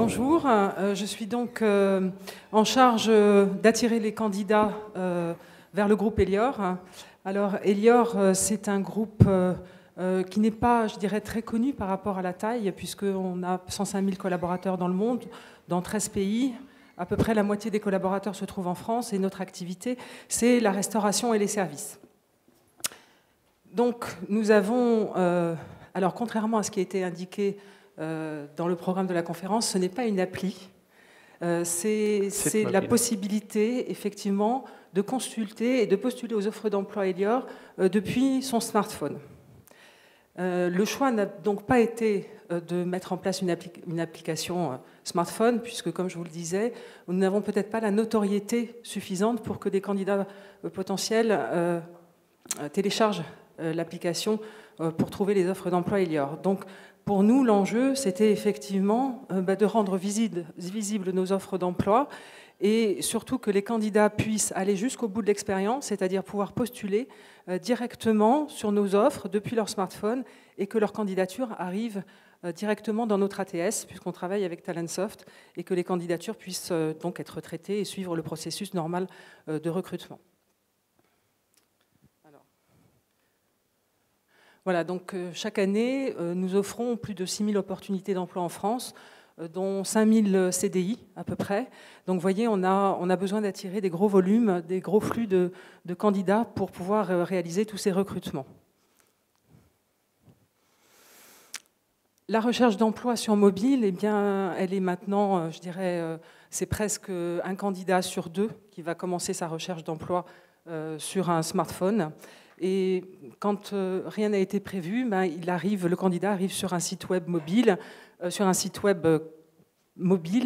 bonjour. Je suis donc en charge d'attirer les candidats vers le groupe Elior. Alors, Elior, c'est un groupe qui n'est pas, je dirais, très connu par rapport à la taille, puisqu'on a 105 000 collaborateurs dans le monde, dans 13 pays. À peu près la moitié des collaborateurs se trouvent en France et notre activité, c'est la restauration et les services. Donc, nous avons, alors contrairement à ce qui a été indiqué dans le programme de la conférence, ce n'est pas une appli, c'est la possibilité, effectivement, de consulter et de postuler aux offres d'emploi Elior depuis son smartphone. Le choix n'a donc pas été de mettre en place une application smartphone, puisque, comme je vous le disais, nous n'avons peut-être pas la notoriété suffisante pour que des candidats potentiels téléchargent l'application pour trouver les offres d'emploi Elior. Donc, pour nous, l'enjeu, c'était effectivement de rendre visibles nos offres d'emploi et surtout que les candidats puissent aller jusqu'au bout de l'expérience, c'est-à-dire pouvoir postuler directement sur nos offres depuis leur smartphone et que leur candidature arrive directement dans notre ATS, puisqu'on travaille avec Talentsoft, et que les candidatures puissent donc être traitées et suivre le processus normal de recrutement. Voilà, donc chaque année, nous offrons plus de 6 000 opportunités d'emploi en France, dont 5 000 CDI à peu près. Donc vous voyez, on a besoin d'attirer des gros volumes, des gros flux de candidats pour pouvoir réaliser tous ces recrutements. La recherche d'emploi sur mobile, eh bien, elle est maintenant, je dirais, c'est presque un candidat sur deux qui va commencer sa recherche d'emploi sur un smartphone. Et quand rien n'a été prévu, ben, le candidat arrive sur un site web mobile,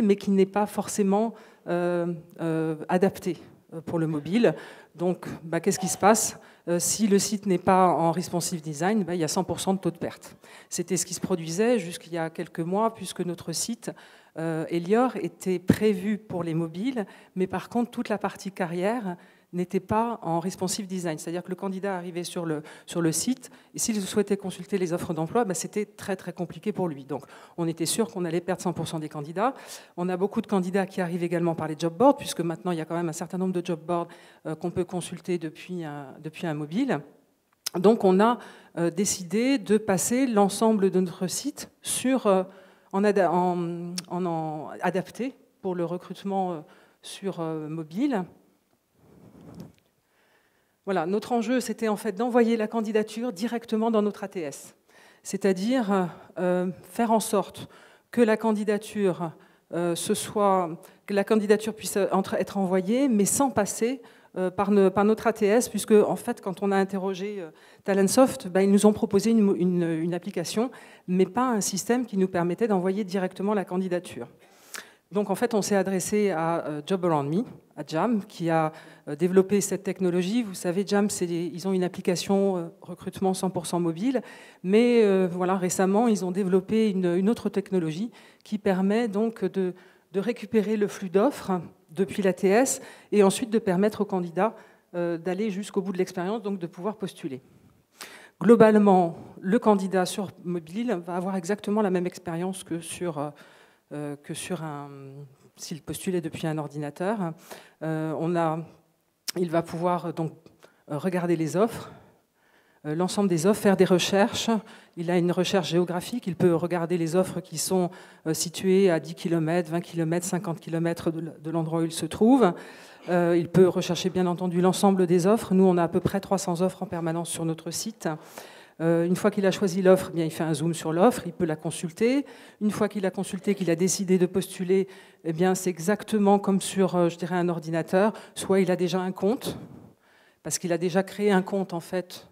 mais qui n'est pas forcément adapté pour le mobile. Donc, ben, qu'est-ce qui se passe? Si le site n'est pas en responsive design, ben, il y a 100% de taux de perte. C'était ce qui se produisait jusqu'il y a quelques mois, puisque notre site Elior était prévu pour les mobiles, mais par contre, toute la partie carrière n'était pas en responsive design. C'est-à-dire que le candidat arrivait sur le site, et s'il souhaitait consulter les offres d'emploi, ben, c'était très très compliqué pour lui. Donc on était sûr qu'on allait perdre 100% des candidats. On a beaucoup de candidats qui arrivent également par les job boards, puisque maintenant il y a quand même un certain nombre de job boards qu'on peut consulter depuis un mobile. Donc on a décidé de passer l'ensemble de notre site adapté pour le recrutement sur mobile. Voilà, notre enjeu, c'était en fait d'envoyer la candidature directement dans notre ATS. C'est-à-dire faire en sorte que la candidature puisse être envoyée, mais sans passer par notre ATS, puisque en fait, quand on a interrogé Talentsoft, ben, ils nous ont proposé une application, mais pas un système qui nous permettait d'envoyer directement la candidature. Donc en fait, on s'est adressé à Job Around Me, à Jam, qui a développé cette technologie. Vous savez, Jam, ils ont une application recrutement 100% mobile, mais voilà, récemment, ils ont développé une autre technologie qui permet donc de récupérer le flux d'offres depuis l'ATS et ensuite de permettre aux candidats d'aller jusqu'au bout de l'expérience, donc de pouvoir postuler. Globalement, le candidat sur mobile va avoir exactement la même expérience que s'il postulait depuis un ordinateur. Il va pouvoir donc regarder les offres, l'ensemble des offres, faire des recherches. Il a une recherche géographique, il peut regarder les offres qui sont situées à 10 km, 20 km, 50 km de l'endroit où il se trouve. Il peut rechercher bien entendu l'ensemble des offres. Nous, on a à peu près 300 offres en permanence sur notre site. Une fois qu'il a choisi l'offre, il fait un zoom sur l'offre, il peut la consulter. Une fois qu'il a consulté, qu'il a décidé de postuler, c'est exactement comme sur, je dirais, un ordinateur. Soit il a déjà un compte, parce qu'il a déjà créé un compte en fait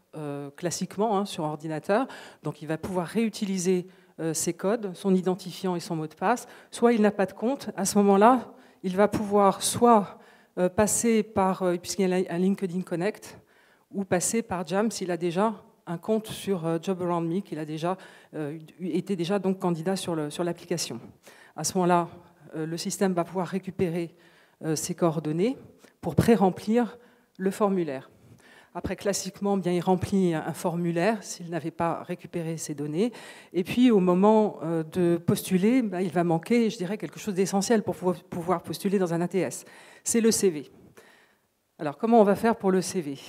classiquement sur ordinateur, donc il va pouvoir réutiliser ses codes, son identifiant et son mot de passe. Soit il n'a pas de compte. À ce moment-là, il va pouvoir soit passer par, puisqu'il y a un LinkedIn Connect, ou passer par Jam s'il a déjà un compte sur Job Around Me, qu'il a déjà été donc candidat sur l'application. À ce moment-là, le système va pouvoir récupérer ses coordonnées pour pré-remplir le formulaire. Après, classiquement, bien, il remplit un formulaire s'il n'avait pas récupéré ces données. Et puis, au moment de postuler, il va manquer, je dirais, quelque chose d'essentiel pour pouvoir postuler dans un ATS. C'est le CV. Alors, comment on va faire pour le CV?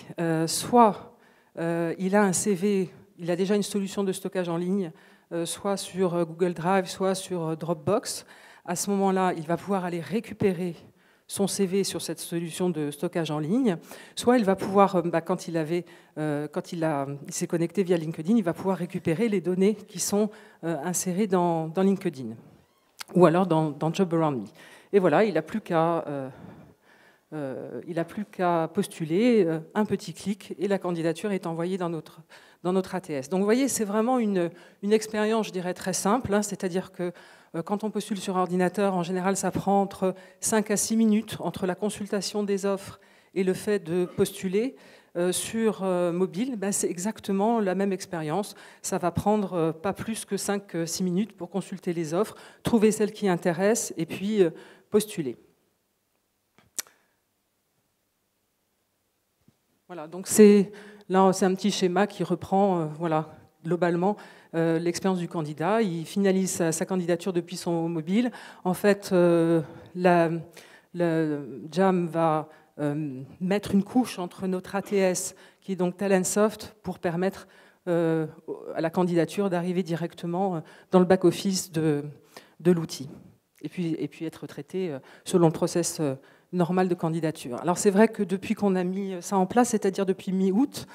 Soit il a un CV, il a déjà une solution de stockage en ligne, soit sur Google Drive, soit sur Dropbox. À ce moment-là, il va pouvoir aller récupérer son CV sur cette solution de stockage en ligne, soit il va pouvoir, quand il s'est connecté via LinkedIn, il va pouvoir récupérer les données qui sont insérées dans LinkedIn, ou alors dans Job Around Me. Et voilà, il n'a plus qu'à postuler, un petit clic, et la candidature est envoyée dans notre ATS. Donc vous voyez, c'est vraiment une expérience, je dirais, très simple, hein, c'est-à-dire que quand on postule sur ordinateur, en général, ça prend entre 5 à 6 minutes entre la consultation des offres et le fait de postuler. Sur mobile, c'est exactement la même expérience. Ça va prendre pas plus que 5-6 minutes pour consulter les offres, trouver celles qui intéressent et puis postuler. Voilà, donc là, c'est un petit schéma qui reprend voilà, globalement l'expérience du candidat. Il finalise sa candidature depuis son mobile. En fait, Jam va mettre une couche entre notre ATS, qui est donc Talentsoft, pour permettre à la candidature d'arriver directement dans le back-office de l'outil. Et puis être traité selon le process normal de candidature. Alors c'est vrai que depuis qu'on a mis ça en place, c'est-à-dire depuis mi-août,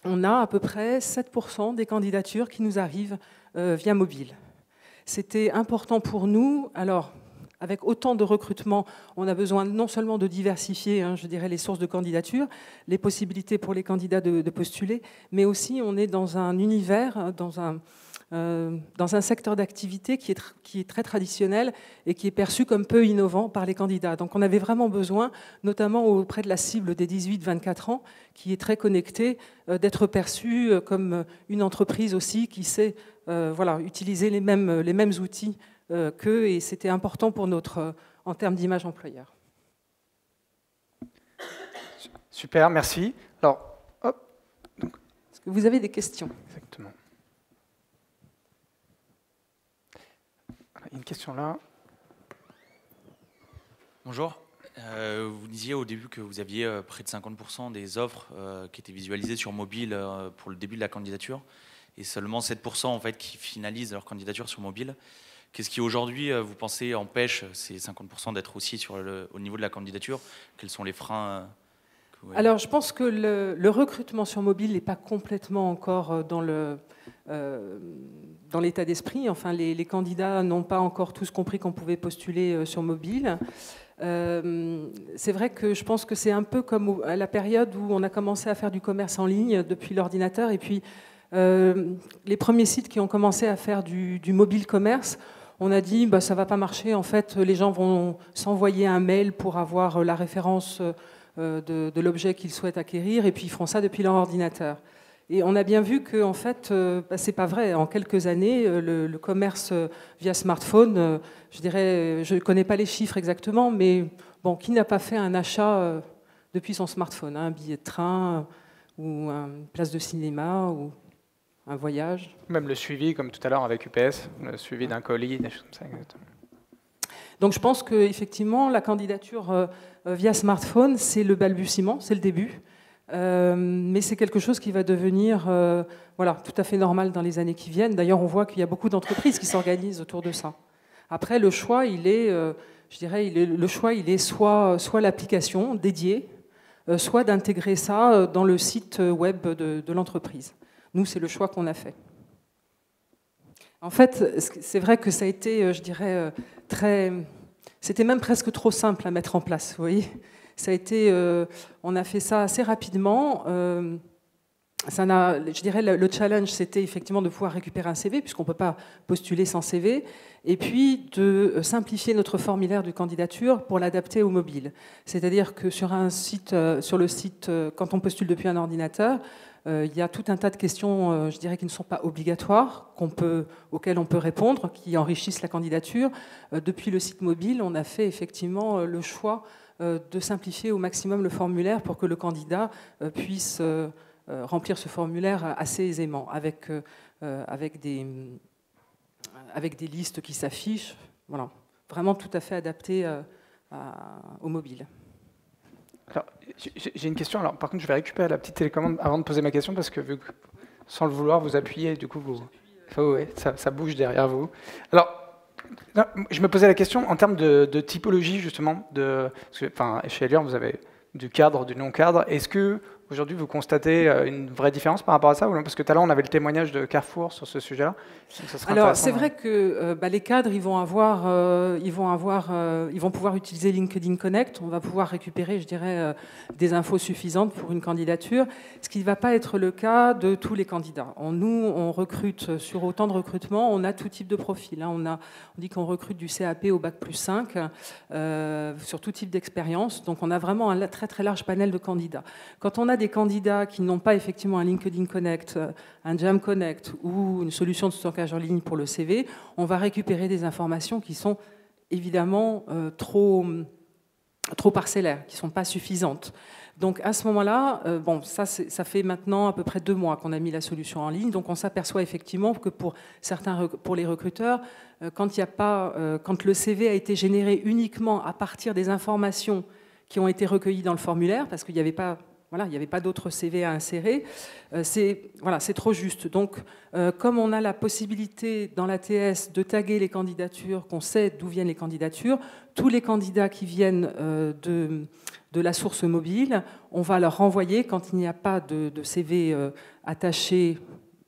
on a à peu près 7% des candidatures qui nous arrivent via mobile. C'était important pour nous. Alors, avec autant de recrutement, on a besoin non seulement de diversifier, je dirais, les sources de candidature, les possibilités pour les candidats de postuler, mais aussi on est dans un univers, dans un secteur d'activité qui est très traditionnel et qui est perçu comme peu innovant par les candidats. Donc on avait vraiment besoin, notamment auprès de la cible des 18-24 ans, qui est très connectée, d'être perçue comme une entreprise aussi qui sait utiliser les mêmes outils qu'eux, et c'était important pour en termes d'image employeur. Super, merci. Alors, hop. Est-ce que vous avez des questions? Exactement. Une question là. Bonjour. Vous disiez au début que vous aviez près de 50% des offres qui étaient visualisées sur mobile pour le début de la candidature et seulement 7% en fait, qui finalisent leur candidature sur mobile. Qu'est-ce qui aujourd'hui, vous pensez, empêche ces 50% d'être aussi au niveau de la candidature? Quels sont les freins Alors, je pense que le recrutement sur mobile n'est pas complètement encore dans l'état d'esprit. Enfin, les candidats n'ont pas encore tous compris qu'on pouvait postuler sur mobile. C'est vrai que je pense que c'est un peu comme à la période où on a commencé à faire du commerce en ligne depuis l'ordinateur, et puis les premiers sites qui ont commencé à faire du mobile commerce, on a dit ça va pas marcher, en fait les gens vont s'envoyer un mail pour avoir la référence de l'objet qu'ils souhaitent acquérir, et puis ils feront ça depuis leur ordinateur. Et on a bien vu que en fait, c'est pas vrai. En quelques années, le commerce via smartphone, je dirais, je ne connais pas les chiffres exactement, mais bon, qui n'a pas fait un achat depuis son smartphone, un billet de train ou une place de cinéma ou un voyage. Même le suivi, comme tout à l'heure avec UPS, le suivi d'un colis, des choses comme ça. Exactement. Donc je pense qu'effectivement, la candidature via smartphone, c'est le balbutiement, c'est le début. Mais c'est quelque chose qui va devenir tout à fait normal dans les années qui viennent. D'ailleurs, on voit qu'il y a beaucoup d'entreprises qui s'organisent autour de ça. Après, le choix, il est soit l'application dédiée, soit d'intégrer ça dans le site web de l'entreprise. Nous, c'est le choix qu'on a fait. En fait, c'est vrai que ça a été, je dirais, c'était même presque trop simple à mettre en place, vous voyez. Ça a été, on a fait ça assez rapidement. Je dirais le challenge, c'était effectivement de pouvoir récupérer un CV, puisqu'on ne peut pas postuler sans CV, et puis de simplifier notre formulaire de candidature pour l'adapter au mobile. C'est-à-dire que sur le site, quand on postule depuis un ordinateur, il y a tout un tas de questions, je dirais, qui ne sont pas obligatoires, auxquelles on peut répondre, qui enrichissent la candidature. Depuis le site mobile, on a fait effectivement le choix de simplifier au maximum le formulaire pour que le candidat puisse remplir ce formulaire assez aisément, avec des listes qui s'affichent. Voilà. Vraiment tout à fait adapté au mobile. Alors, j'ai une question. Alors, par contre, je vais récupérer la petite télécommande avant de poser ma question, parce que vu que, sans le vouloir, vous appuyez, du coup, ouais, ça bouge derrière vous. Alors, non, je me posais la question en termes de typologie, justement. Chez Elior, vous avez du cadre, du non-cadre. Est-ce que aujourd'hui, vous constatez une vraie différence par rapport à ça ou non? Parce que tout à l'heure, on avait le témoignage de Carrefour sur ce sujet-là. Alors, c'est vrai que les cadres, ils vont pouvoir utiliser LinkedIn Connect. On va pouvoir récupérer, je dirais, des infos suffisantes pour une candidature, ce qui ne va pas être le cas de tous les candidats. Nous, on recrute sur autant de recrutements, on a tout type de profil. On dit qu'on recrute du CAP au bac plus 5 sur tout type d'expérience. Donc, on a vraiment un très très large panel de candidats. Quand on a des candidats qui n'ont pas effectivement un LinkedIn Connect, un Jam Connect ou une solution de stockage en ligne pour le CV, on va récupérer des informations qui sont évidemment trop parcellaires, qui ne sont pas suffisantes. Donc à ce moment-là, ça fait maintenant à peu près 2 mois qu'on a mis la solution en ligne, donc on s'aperçoit effectivement que pour les recruteurs, quand le CV a été généré uniquement à partir des informations qui ont été recueillies dans le formulaire, parce qu'il n'y avait pas d'autres CV à insérer, c'est trop juste. Donc, comme on a la possibilité dans l'ATS de taguer les candidatures, qu'on sait d'où viennent les candidatures, tous les candidats qui viennent de la source mobile, on va leur renvoyer, quand il n'y a pas de CV attaché,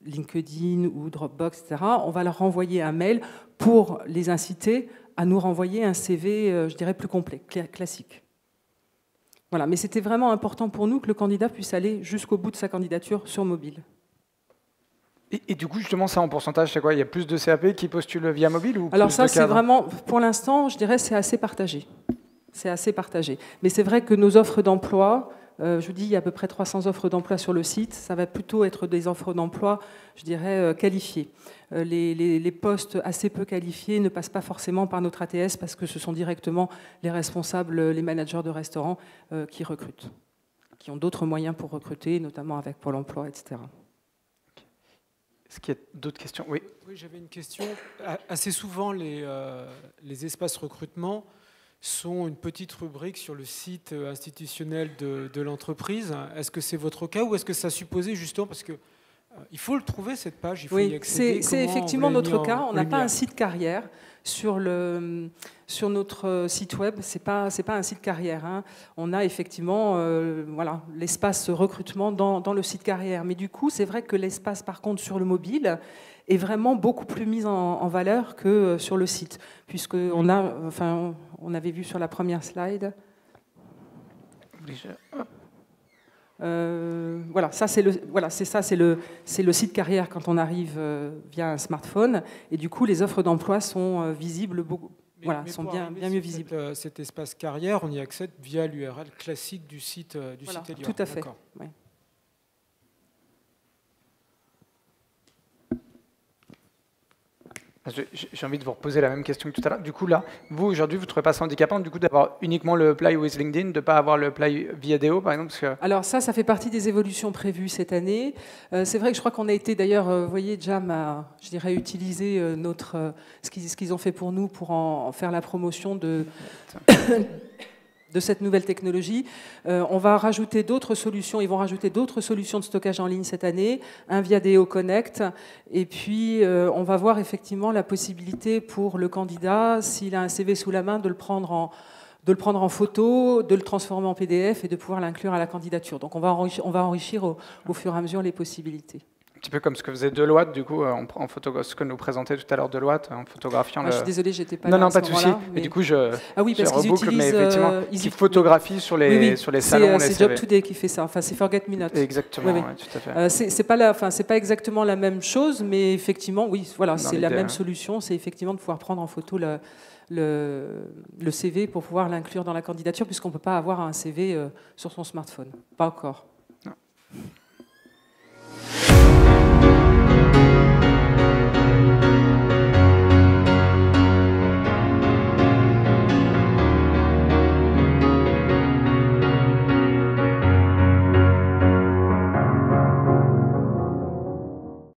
LinkedIn ou Dropbox, etc., on va leur renvoyer un mail pour les inciter à nous renvoyer un CV, je dirais, plus complet, classique. Voilà, mais c'était vraiment important pour nous que le candidat puisse aller jusqu'au bout de sa candidature sur mobile. Et du coup, justement, ça en pourcentage, c'est quoi? Il y a plus de CAP qui postulent via mobile ou Alors plus ça, de c'est cadres? vraiment, pour l'instant, je dirais, c'est assez partagé. C'est assez partagé. Mais c'est vrai que nos offres d'emploi, je vous dis, il y a à peu près 300 offres d'emploi sur le site, ça va plutôt être des offres d'emploi, je dirais, qualifiées. Les postes assez peu qualifiés ne passent pas forcément par notre ATS parce que ce sont directement les responsables, les managers de restaurants qui recrutent, qui ont d'autres moyens pour recruter, notamment avec Pôle emploi, etc. Est-ce qu'il y a d'autres questions? Oui. Oui, j'avais une question. Assez souvent, les espaces recrutement sont une petite rubrique sur le site institutionnel de l'entreprise. Est-ce que c'est votre cas ou est-ce que ça supposait justement, parce que il faut le trouver, cette page, il faut y accéder. C'est effectivement notre cas. On n'a pas un site carrière sur notre site web. C'est pas un site carrière. On a effectivement l'espace recrutement dans le site carrière. Mais du coup, c'est vrai que l'espace, par contre, sur le mobile est vraiment beaucoup plus mis en valeur que sur le site, puisqu'on avait vu sur la première slide. C'est le site carrière quand on arrive via un smartphone, et du coup les offres d'emploi sont visibles, sont bien mieux visibles. Cet espace carrière, on y accède via l'URL classique du site Elior. Tout à fait. Ouais. J'ai envie de vous reposer la même question que tout à l'heure. Du coup, là, vous, aujourd'hui, vous ne trouvez pas ça handicapant du coup, d'avoir uniquement le apply with LinkedIn, de ne pas avoir le apply via DO, par exemple? Alors ça fait partie des évolutions prévues cette année. C'est vrai que je crois qu'on a été, d'ailleurs, vous voyez, Jam a, je dirais, utilisé ce qu'ils ont fait pour nous pour en faire la promotion de cette nouvelle technologie. On va rajouter d'autres solutions. Ils vont rajouter d'autres solutions de stockage en ligne cette année, un via DO Connect. Et puis, on va voir effectivement la possibilité pour le candidat, s'il a un CV sous la main, de le prendre en photo, de le transformer en PDF et de pouvoir l'inclure à la candidature. Donc, on va enrichir au fur et à mesure les possibilités. Un petit peu comme ce que faisait Deloitte, du coup, en photographie, ce que nous présentait tout à l'heure Deloitte, en photographiant Je suis désolée, j'étais pas là. Non, pas de souci. Mais du coup, je reboucle, utilisent, mais effectivement, qui photographie sur les salons. C'est Job Today qui fait ça. Enfin, c'est Forget Me Not. Exactement, oui. Tout à fait. C'est pas exactement la même chose, mais effectivement, oui, voilà, c'est la même solution. C'est effectivement de pouvoir prendre en photo le CV pour pouvoir l'inclure dans la candidature, puisqu'on ne peut pas avoir un CV sur son smartphone. Pas encore. Non.